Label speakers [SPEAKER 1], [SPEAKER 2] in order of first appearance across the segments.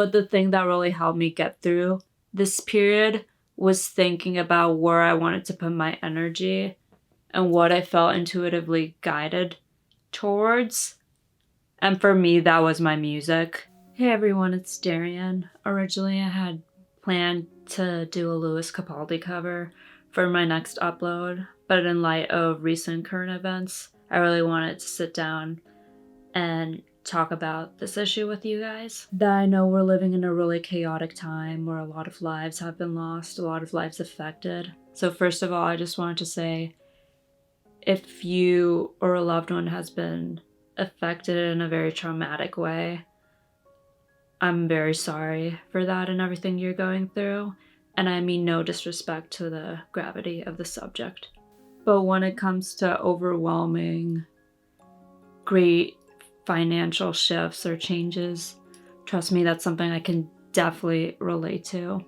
[SPEAKER 1] But the thing that really helped me get through this period was thinking about where I wanted to put my energy and what I felt intuitively guided towards. And for me, that was my music. Hey everyone, it's Darian. Originally, I had planned to do a Louis Capaldi cover for my next upload, but in light of recent current events, I really wanted to sit down and talk about this issue with you guys. That I know we're living in a really chaotic time where a lot of lives have been lost, a lot of lives affected. So first of all, I just wanted to say, if you or a loved one has been affected in a very traumatic way, I'm very sorry for that and everything you're going through. And I mean no disrespect to the gravity of the subject. But when it comes to overwhelming, great financial shifts or changes, trust me, that's something I can definitely relate to.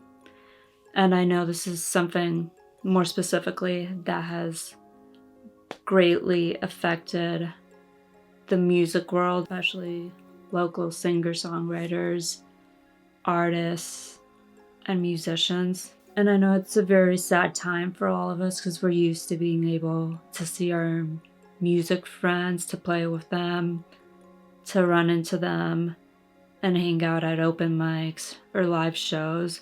[SPEAKER 1] And I know this is something more specifically that has greatly affected the music world, especially local singer-songwriters, artists, and musicians. And I know it's a very sad time for all of us because we're used to being able to see our music friends, to play with them, to run into them, and hang out at open mics or live shows.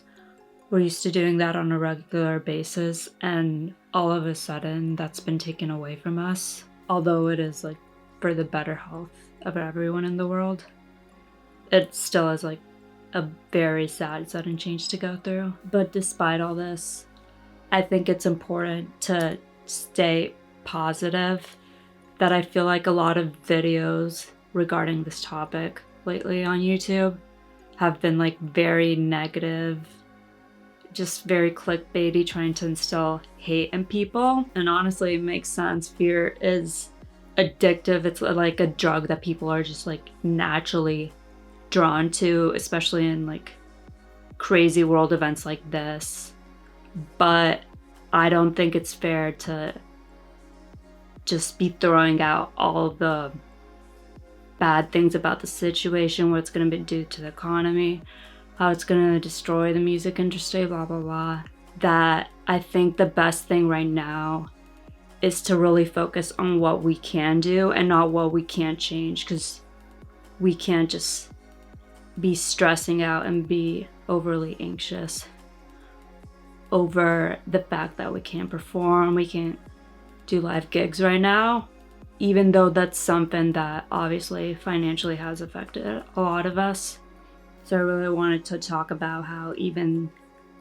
[SPEAKER 1] We're used to doing that on a regular basis, and all of a sudden that's been taken away from us. Although it is like for the better health of everyone in the world, it still is like a very sad sudden change to go through. But despite all this, I think it's important to stay positive. That I feel like a lot of videos regarding this topic lately on YouTube have been like very negative, just very clickbaity, trying to instill hate in people. And honestly, it makes sense. Fear is addictive. It's like a drug that people are just like naturally drawn to, especially in like crazy world events like this. But I don't think it's fair to just be throwing out all the bad things about the situation, what it's going to do to the economy, how it's going to destroy the music industry, blah, blah, blah. That I think the best thing right now is to really focus on what we can do and not what we can't change, because we can't just be stressing out and be overly anxious over the fact that we can't perform, we can't do live gigs right now, even though that's something that obviously financially has affected a lot of us. So I really wanted to talk about how even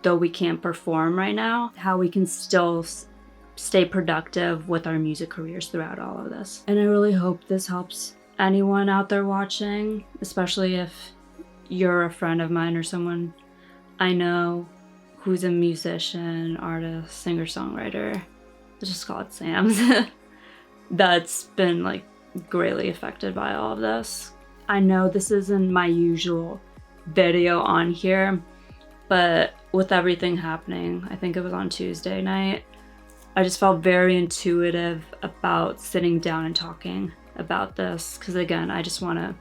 [SPEAKER 1] though we can't perform right now, how we can still stay productive with our music careers throughout all of this. And I really hope this helps anyone out there watching, especially if you're a friend of mine or someone I know who's a musician, artist, singer-songwriter, let's just call it Sam's, that's been like greatly affected by all of this. I know this isn't my usual video on here, but with everything happening, I think it was on Tuesday night, I just felt very intuitive about sitting down and talking about this, because again, I just want to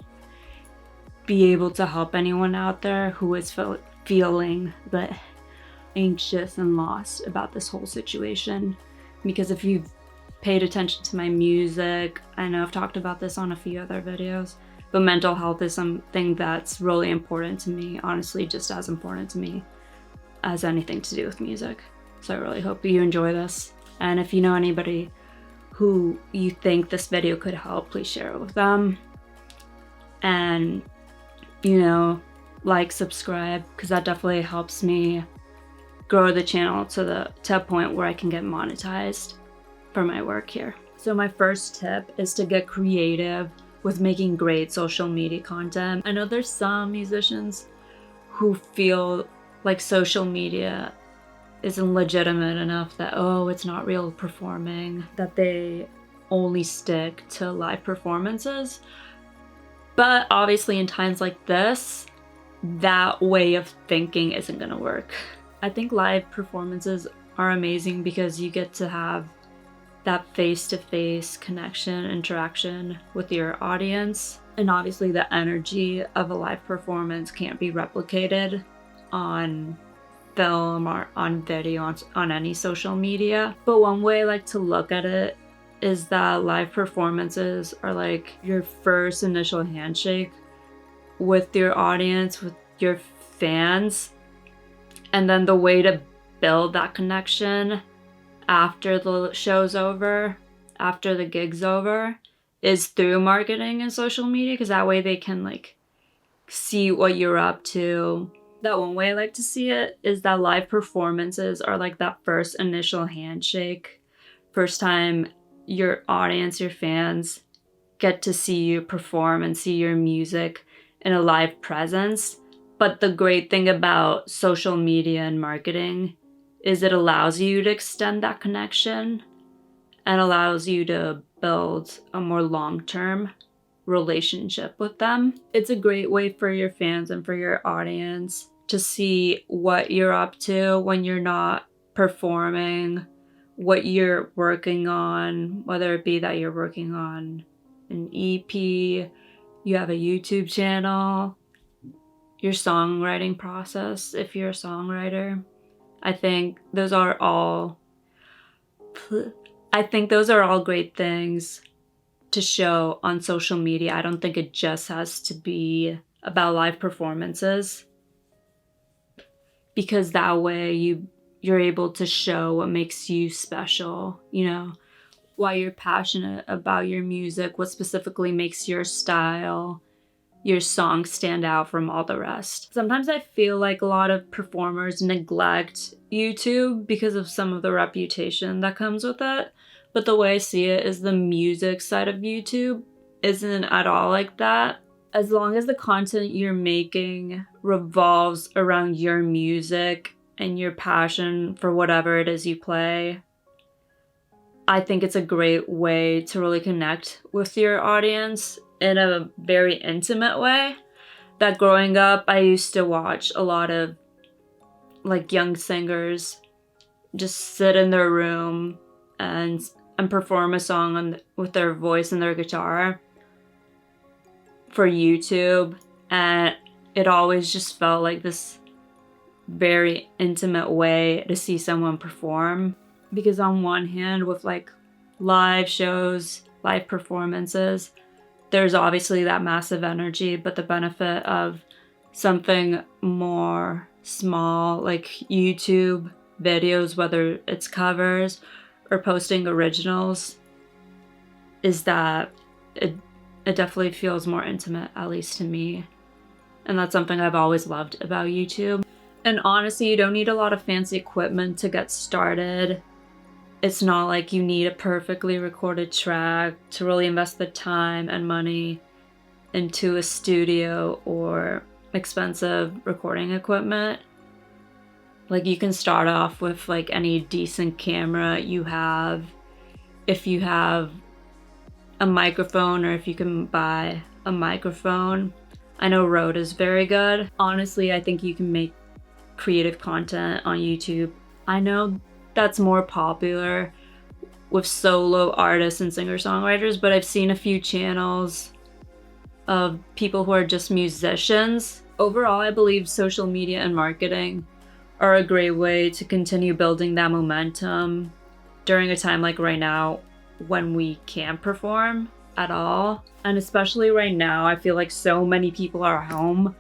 [SPEAKER 1] be able to help anyone out there who is feeling anxious and lost about this whole situation. Because if you've paid attention to my music, I know I've talked about this on a few other videos, but mental health is something that's really important to me, honestly, just as important to me as anything to do with music. So I really hope you enjoy this. And if you know anybody who you think this video could help, please share it with them. And, you know, like, subscribe, because that definitely helps me grow the channel to a point where I can get monetized for my work here. So my first tip is to get creative with making great social media content. I know there's some musicians who feel like social media isn't legitimate enough, that, oh, it's not real performing, that they only stick to live performances. But obviously in times like this, that way of thinking isn't gonna work. I think live performances are amazing because you get to have that face-to-face connection, interaction with your audience. And obviously the energy of a live performance can't be replicated on film or on video, on any social media. But one way I like to look at it is that live performances are like your first initial handshake with your audience, with your fans. And then the way to build that connection after the show's over, after the gig's over, is through marketing and social media, because that way they can like see what you're up to. That one way I like to see it is that live performances are like that first initial handshake, first time your audience, your fans get to see you perform and see your music in a live presence. But the great thing about social media and marketing is it allows you to extend that connection and allows you to build a more long-term relationship with them. It's a great way for your fans and for your audience to see what you're up to when you're not performing, what you're working on, whether it be that you're working on an EP, you have a YouTube channel, your songwriting process if you're a songwriter. I think those are all great things to show on social media. I don't think it just has to be about live performances, because that way you're able to show what makes you special, you know, why you're passionate about your music, what specifically makes your style, your song stand out from all the rest. Sometimes I feel like a lot of performers neglect YouTube because of some of the reputation that comes with it. But the way I see it is the music side of YouTube isn't at all like that. As long as the content you're making revolves around your music and your passion for whatever it is you play, I think it's a great way to really connect with your audience in a very intimate way. That growing up, I used to watch a lot of like young singers just sit in their room and perform a song with their voice and their guitar for YouTube, and it always just felt like this very intimate way to see someone perform. Because on one hand, with like live shows, live performances, there's obviously that massive energy, but the benefit of something more small like YouTube videos, whether it's covers or posting originals, is that it definitely feels more intimate, at least to me. And that's something I've always loved about YouTube. And honestly, you don't need a lot of fancy equipment to get started. It's not like you need a perfectly recorded track to really invest the time and money into a studio or expensive recording equipment. Like, you can start off with like any decent camera you have. If you have a microphone, or if you can buy a microphone. I know Rode is very good. Honestly, I think you can make creative content on YouTube. I know that's more popular with solo artists and singer-songwriters, but I've seen a few channels of people who are just musicians. Overall, I believe social media and marketing are a great way to continue building that momentum during a time like right now when we can't perform at all. And especially right now, I feel like so many people are home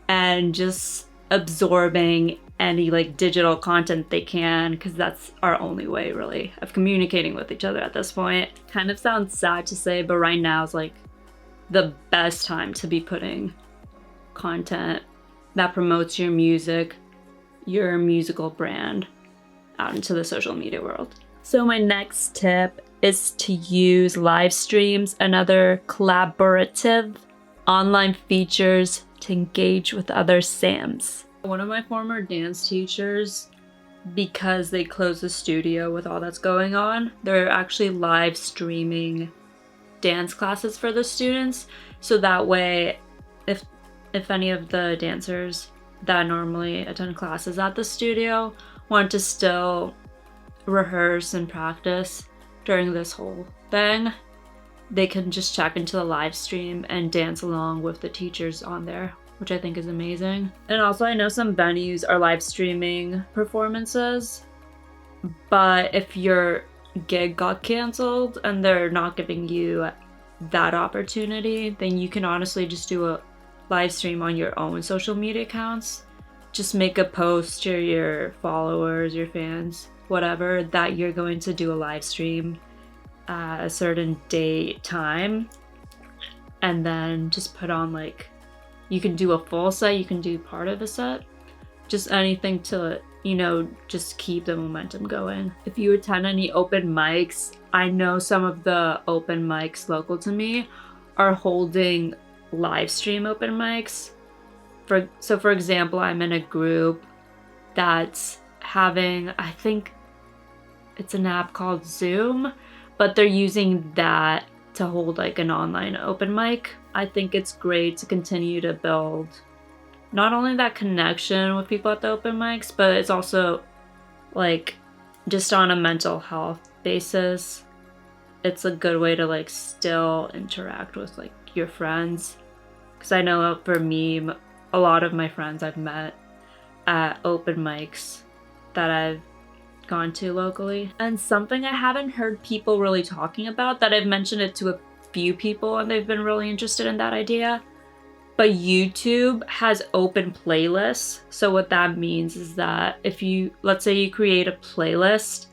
[SPEAKER 1] and just absorbing any like digital content they can, because that's our only way really of communicating with each other at this point. Kind of sounds sad to say, but right now is like the best time to be putting content that promotes your music, your musical brand, out into the social media world. So my next tip is to use live streams and other collaborative online features to engage with other SAMs. One of my former dance teachers, because they closed the studio with all that's going on, they're actually live streaming dance classes for the students. So that way, if any of the dancers that normally attend classes at the studio want to still rehearse and practice during this whole thing, they can just check into the live stream and dance along with the teachers on there, which I think is amazing. And also I know some venues are live streaming performances, but if your gig got canceled and they're not giving you that opportunity, then you can honestly just do a live stream on your own social media accounts. Just make a post to your followers, your fans, whatever, that you're going to do a live stream at a certain date, time, and then just put on, like, you can do a full set, you can do part of a set, just anything to, you know, just keep the momentum going. If you attend any open mics, I know some of the open mics local to me are holding live stream open mics. For example, I'm in a group that's having, I think it's an app called Zoom, but they're using that to hold like an online open mic. I think it's great to continue to build not only that connection with people at the open mics, but it's also like just on a mental health basis. It's a good way to like still interact with like your friends. Because I know for me, a lot of my friends I've met at open mics that I've gone to locally. And something I haven't heard people really talking about, that I've mentioned it to a few people and they've been really interested in that idea, but YouTube has open playlists. So what that means is that if you, let's say you create a playlist,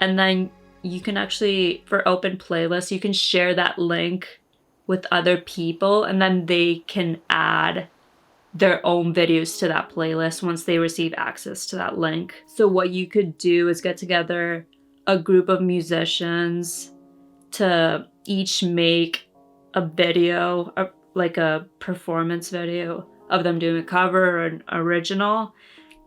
[SPEAKER 1] and then you can actually, for open playlists, you can share that link with other people, and then they can add their own videos to that playlist once they receive access to that link. So what you could do is get together a group of musicians to each make a video, like a performance video of them doing a cover or an original,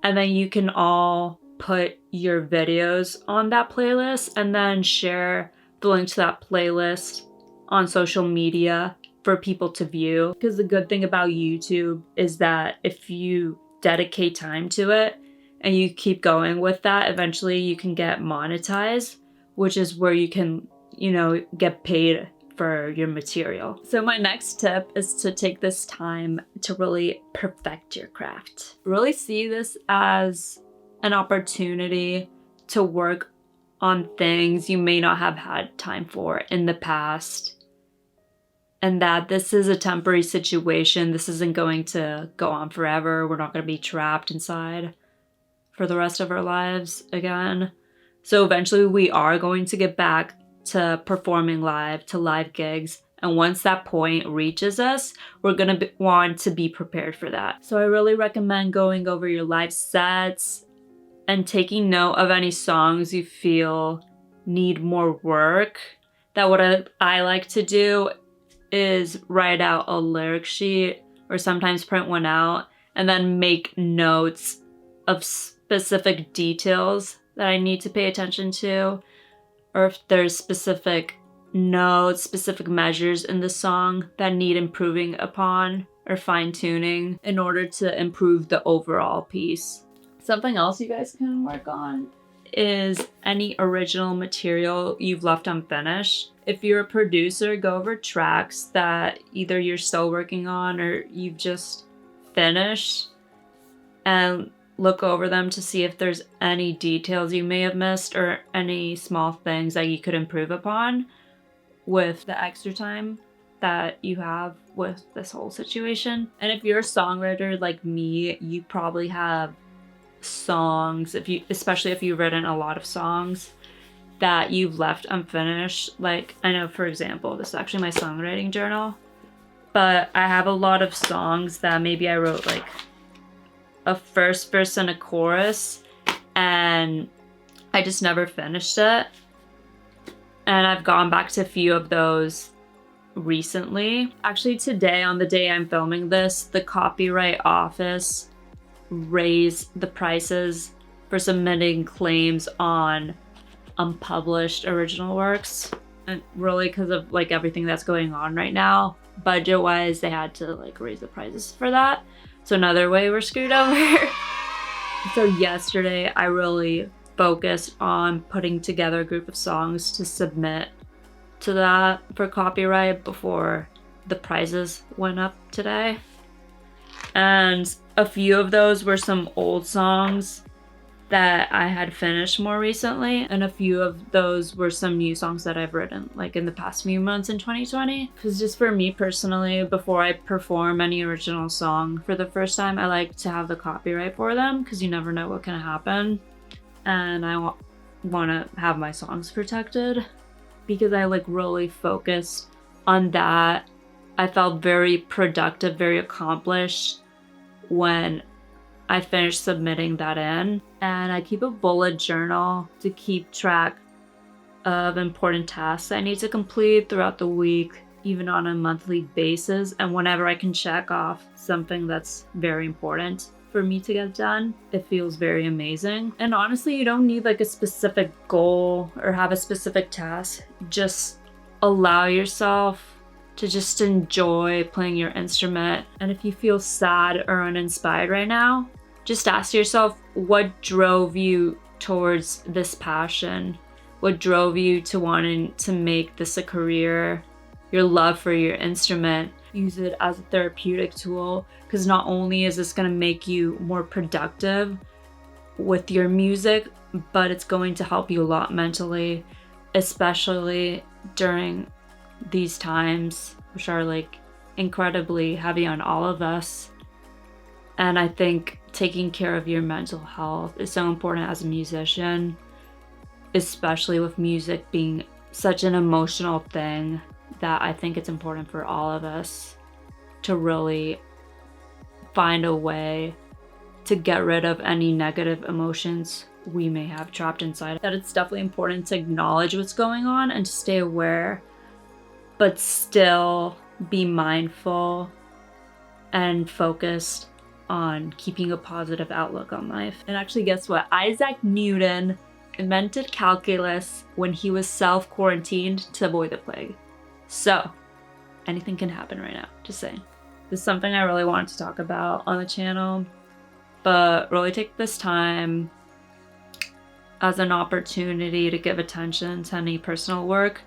[SPEAKER 1] and then you can all put your videos on that playlist and then share the link to that playlist on social media for people to view. Because the good thing about YouTube is that if you dedicate time to it and you keep going with that, eventually you can get monetized, which is where you can, you know, get paid for your material. So my next tip is to take this time to really perfect your craft. Really see this as an opportunity to work on things you may not have had time for in the past. And that this is a temporary situation. This isn't going to go on forever. We're not going to be trapped inside for the rest of our lives again. So eventually we are going to get back to performing live, to live gigs. And once that point reaches us, we're going to want to be prepared for that. So I really recommend going over your live sets and taking note of any songs you feel need more work. That what I like to do is write out a lyric sheet or sometimes print one out and then make notes of specific details that I need to pay attention to, or if there's specific notes, specific measures in the song that need improving upon or fine-tuning in order to improve the overall piece. Something else you guys can work on is any original material you've left unfinished. If you're a producer, go over tracks that either you're still working on or you've just finished and look over them to see if there's any details you may have missed or any small things that you could improve upon with the extra time that you have with this whole situation. And if you're a songwriter like me, you probably have songs, especially if you've written a lot of songs that you've left unfinished. Like, I know, for example, this is actually my songwriting journal, but I have a lot of songs that maybe I wrote like a first verse and a chorus and I just never finished it. And I've gone back to a few of those recently. Actually, today, on the day I'm filming this, the Copyright Office raise the prices for submitting claims on unpublished original works, and really because of like everything that's going on right now, budget wise, they had to like raise the prices for that. So another way we're screwed over. So yesterday I really focused on putting together a group of songs to submit to that for copyright before the prices went up today. And a few of those were some old songs that I had finished more recently, and a few of those were some new songs that I've written like in the past few months in 2020. Because just for me personally, before I perform any original song for the first time, I like to have the copyright for them because you never know what can happen, and I want to have my songs protected because I like really focused on that. I felt very productive, very accomplished when I finished submitting that in. And I keep a bullet journal to keep track of important tasks I need to complete throughout the week, even on a monthly basis. And whenever I can check off something that's very important for me to get done, it feels very amazing. And honestly, you don't need like a specific goal or have a specific task. Just allow yourself to just enjoy playing your instrument. And if you feel sad or uninspired right now, just ask yourself what drove you towards this passion? What drove you to wanting to make this a career? Your love for your instrument. Use it as a therapeutic tool, because not only is this going to make you more productive with your music, but it's going to help you a lot mentally, especially during these times, which are like incredibly heavy on all of us. And I think taking care of your mental health is so important as a musician, especially with music being such an emotional thing, that I think it's important for all of us to really find a way to get rid of any negative emotions we may have trapped inside. That it's definitely important to acknowledge what's going on and to stay aware, but still be mindful and focused on keeping a positive outlook on life. And actually, guess what? Isaac Newton invented calculus when he was self-quarantined to avoid the plague. So, anything can happen right now, just saying. This is something I really wanted to talk about on the channel, but really take this time as an opportunity to give attention to any personal work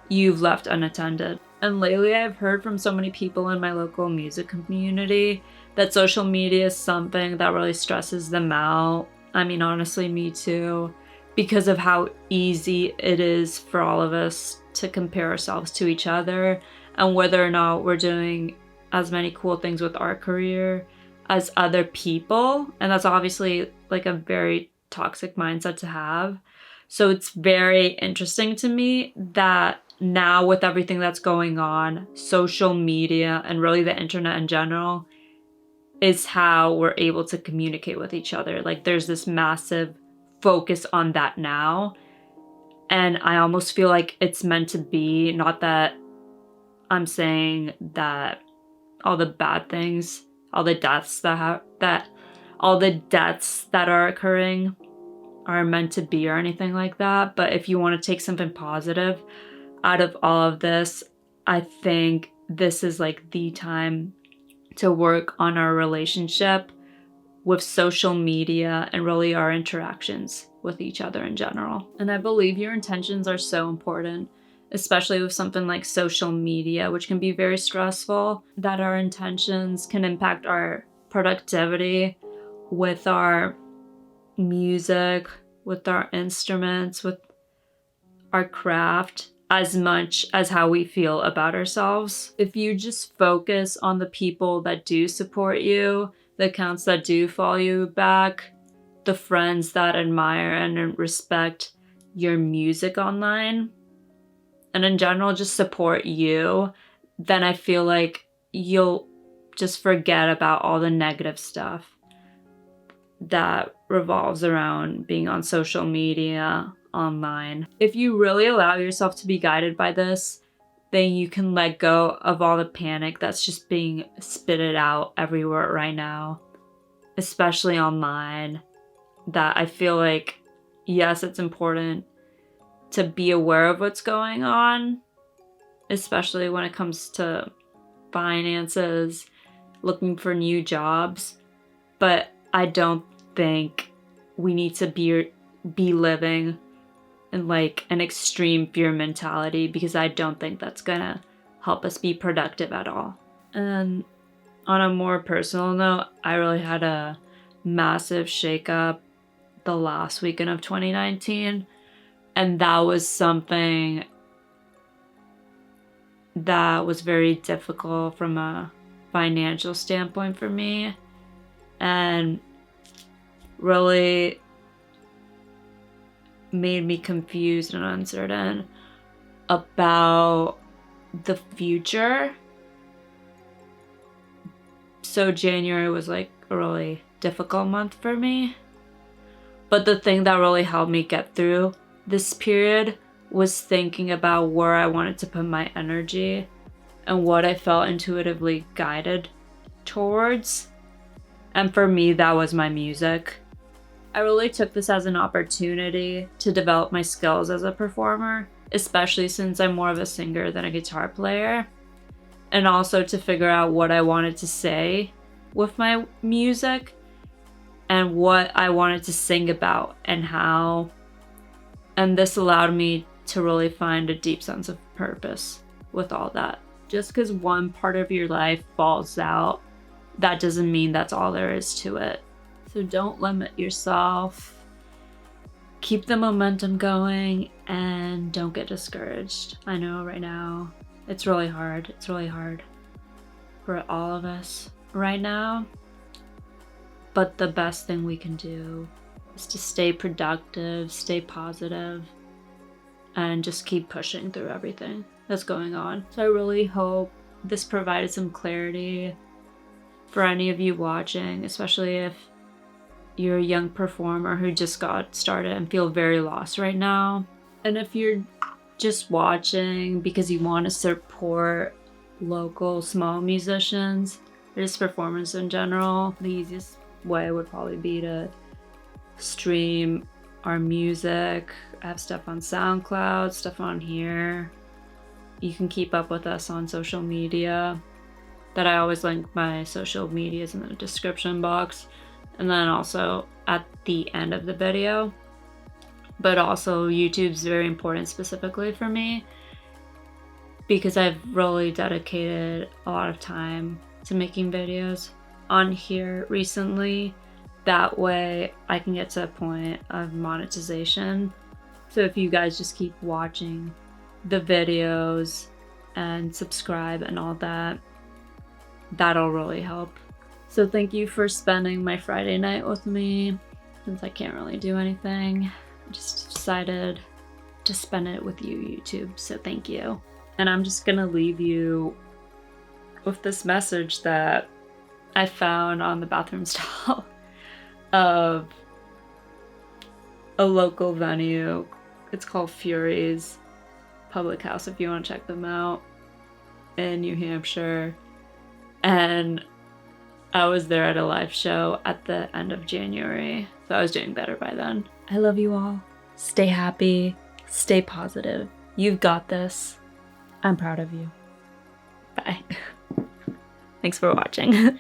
[SPEAKER 1] you've left unattended. And lately I've heard from so many people in my local music community that social media is something that really stresses them out. I mean, honestly, me too, because of how easy it is for all of us to compare ourselves to each other and whether or not we're doing as many cool things with our career as other people. And that's obviously like a very toxic mindset to have. So it's very interesting to me that now with everything that's going on, social media and really the internet in general is how we're able to communicate with each other. Like there's this massive focus on that now. And I almost feel like it's meant to be. Not that I'm saying that all the bad things, all the deaths that are occurring are meant to be or anything like that. But if you want to take something positive out of all of this, I think this is like the time to work on our relationship with social media and really our interactions with each other in general. And I believe your intentions are so important, especially with something like social media, which can be very stressful, that our intentions can impact our productivity with our music, with our instruments, with our craft, as much as how we feel about ourselves. If you just focus on the people that do support you, the accounts that do follow you back, the friends that admire and respect your music online, and in general just support you, then I feel like you'll just forget about all the negative stuff that revolves around being on social media, online. If you really allow yourself to be guided by this, then you can let go of all the panic that's just being spitted out everywhere right now, especially online. That I feel like, yes, it's important to be aware of what's going on, especially when it comes to finances, looking for new jobs, but I don't think we need to be living in like an extreme fear mentality, because I don't think that's gonna help us be productive at all. And on a more personal note, I really had a massive shakeup the last weekend of 2019, and that was something that was very difficult from a financial standpoint for me, and really made me confused and uncertain about the future. So January was like a really difficult month for me. But the thing that really helped me get through this period was thinking about where I wanted to put my energy and what I felt intuitively guided towards. And for me, that was my music. I really took this as an opportunity to develop my skills as a performer, especially since I'm more of a singer than a guitar player, and also to figure out what I wanted to say with my music and what I wanted to sing about and how. And this allowed me to really find a deep sense of purpose with all that. Just because one part of your life falls out, that doesn't mean that's all there is to it. So don't limit yourself. Keep the momentum going and don't get discouraged. I know right now it's really hard. It's really hard for all of us right now. But the best thing we can do is to stay productive, stay positive, and just keep pushing through everything that's going on. So I really hope this provided some clarity for any of you watching, especially if you're a young performer who just got started and feel very lost right now. And if you're just watching because you want to support local small musicians or just performers in general, the easiest way would probably be to stream our music. I have stuff on SoundCloud, stuff on here. You can keep up with us on social media, that I always link my social medias in the description box, and then also at the end of the video. But also YouTube's very important specifically for me, because I've really dedicated a lot of time to making videos on here recently. That way I can get to a point of monetization. So if you guys just keep watching the videos and subscribe and all that, that'll really help. So thank you for spending my Friday night with me. Since I can't really do anything, I just decided to spend it with you, YouTube. So thank you. And I'm just gonna leave you with this message that I found on the bathroom stall of a local venue. It's called Fury's Public House if you want to check them out, in New Hampshire. And I was there at a live show at the end of January, so I was doing better by then. I love you all. Stay happy, stay positive. You've got this. I'm proud of you. Bye. Thanks for watching.